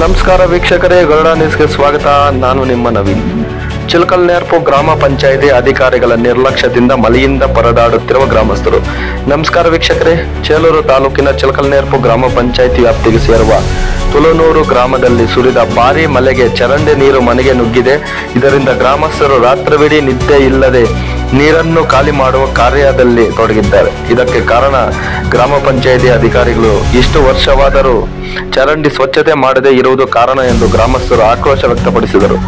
ನಮಸ್ಕಾರ ವೀಕ್ಷಕರೇ, ಗರುಡ ನ್ಯೂಸ್ಗೆ ಸ್ವಾಗತ. ನಾನು ನಿಮ್ಮ ನವೀನ್. ಚಿಲಕಲನೇರ್ಪು ಗ್ರಾಮ ಪಂಚಾಯಿತಿ ಅಧಿಕಾರಿಗಳ ನಿರ್ಲಕ್ಷ್ಯದಿಂದ ಮಳೆಯಿಂದ ಪರದಾಡುತ್ತಿರುವ ಗ್ರಾಮಸ್ಥರು. ನಮಸ್ಕಾರ ವೀಕ್ಷಕರೇ, ಚೇಳೂರು ತಾಲೂಕಿನ ಚಿಲಕಲನೇರ್ಪು ಗ್ರಾಮ ಪಂಚಾಯಿತಿ ವ್ಯಾಪ್ತಿಗೆ ಸೇರುವ ತುಳುನೂರು ಗ್ರಾಮದಲ್ಲಿ ಸುರಿದ ಭಾರೀ ಮಳೆಗೆ ಚರಂಡಿ ನೀರು ಮನೆಗೆ ನುಗ್ಗಿದೆ. ಇದರಿಂದ ಗ್ರಾಮಸ್ಥರು ರಾತ್ರಿವಿಡೀ ನಿದ್ದೆ ಇಲ್ಲದೆ ನೀರನ್ನು ಖಾಲಿ ಮಾಡುವ ಕಾರ್ಯದಲ್ಲಿ ತೊಡಗಿದ್ದಾರೆ. ಇದಕ್ಕೆ ಕಾರಣ ಗ್ರಾಮ ಪಂಚಾಯಿತಿ ಅಧಿಕಾರಿಗಳು ಇಷ್ಟು ವರ್ಷವಾದರೂ ಚರಂಡಿ ಸ್ವಚ್ಛತೆ ಮಾಡದೇ ಇರುವುದು ಕಾರಣ ಎಂದು ಗ್ರಾಮಸ್ಥರು ಆಕ್ರೋಶ ವ್ಯಕ್ತಪಡಿಸಿದರು.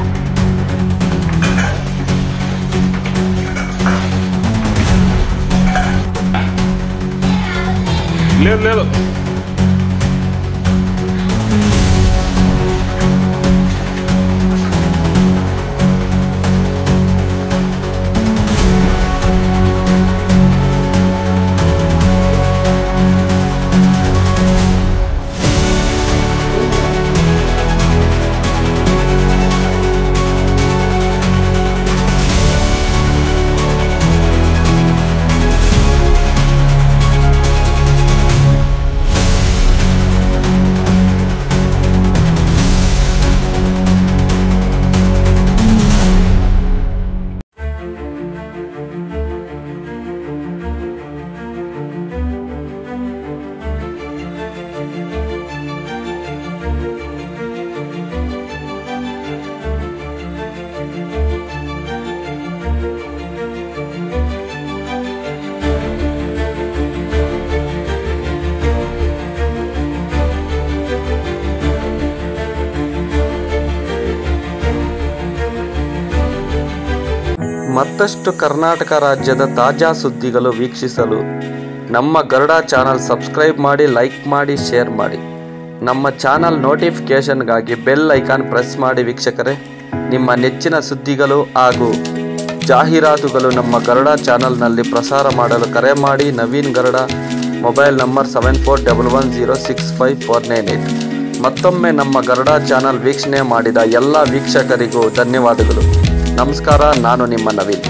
ಮತ್ತಷ್ಟು ಕರ್ನಾಟಕ ರಾಜ್ಯದ ತಾಜಾ ಸುದ್ದಿಗಳು ವೀಕ್ಷಿಸಲು ನಮ್ಮ ಗರುಡ ಚಾನಲ್ ಸಬ್ಸ್ಕ್ರೈಬ್ ಮಾಡಿ, ಲೈಕ್ ಮಾಡಿ, ಶೇರ್ ಮಾಡಿ. ನಮ್ಮ ಚಾನಲ್ ನೋಟಿಫಿಕೇಷನ್ಗಾಗಿ ಬೆಲ್ ಐಕಾನ್ ಪ್ರೆಸ್ ಮಾಡಿ. ವೀಕ್ಷಕರೇ, ನಿಮ್ಮ ನೆಚ್ಚಿನ ಸುದ್ದಿಗಳು ಹಾಗೂ ಜಾಹೀರಾತುಗಳು ನಮ್ಮ ಗರುಡ ಚಾನಲ್ನಲ್ಲಿ ಪ್ರಸಾರ ಮಾಡಲು ಕರೆ ಮಾಡಿ. Naveen Garuda, mobile number 7411065498. ಮತ್ತೊಮ್ಮೆ ನಮ್ಮ ಗರುಡ ಚಾನಲ್ ವೀಕ್ಷಣೆ ಮಾಡಿದ ಎಲ್ಲ ವೀಕ್ಷಕರಿಗೂ ಧನ್ಯವಾದಗಳು. ನಮಸ್ಕಾರ. ನಾನು ನಿಮ್ಮ ನವೀನ್.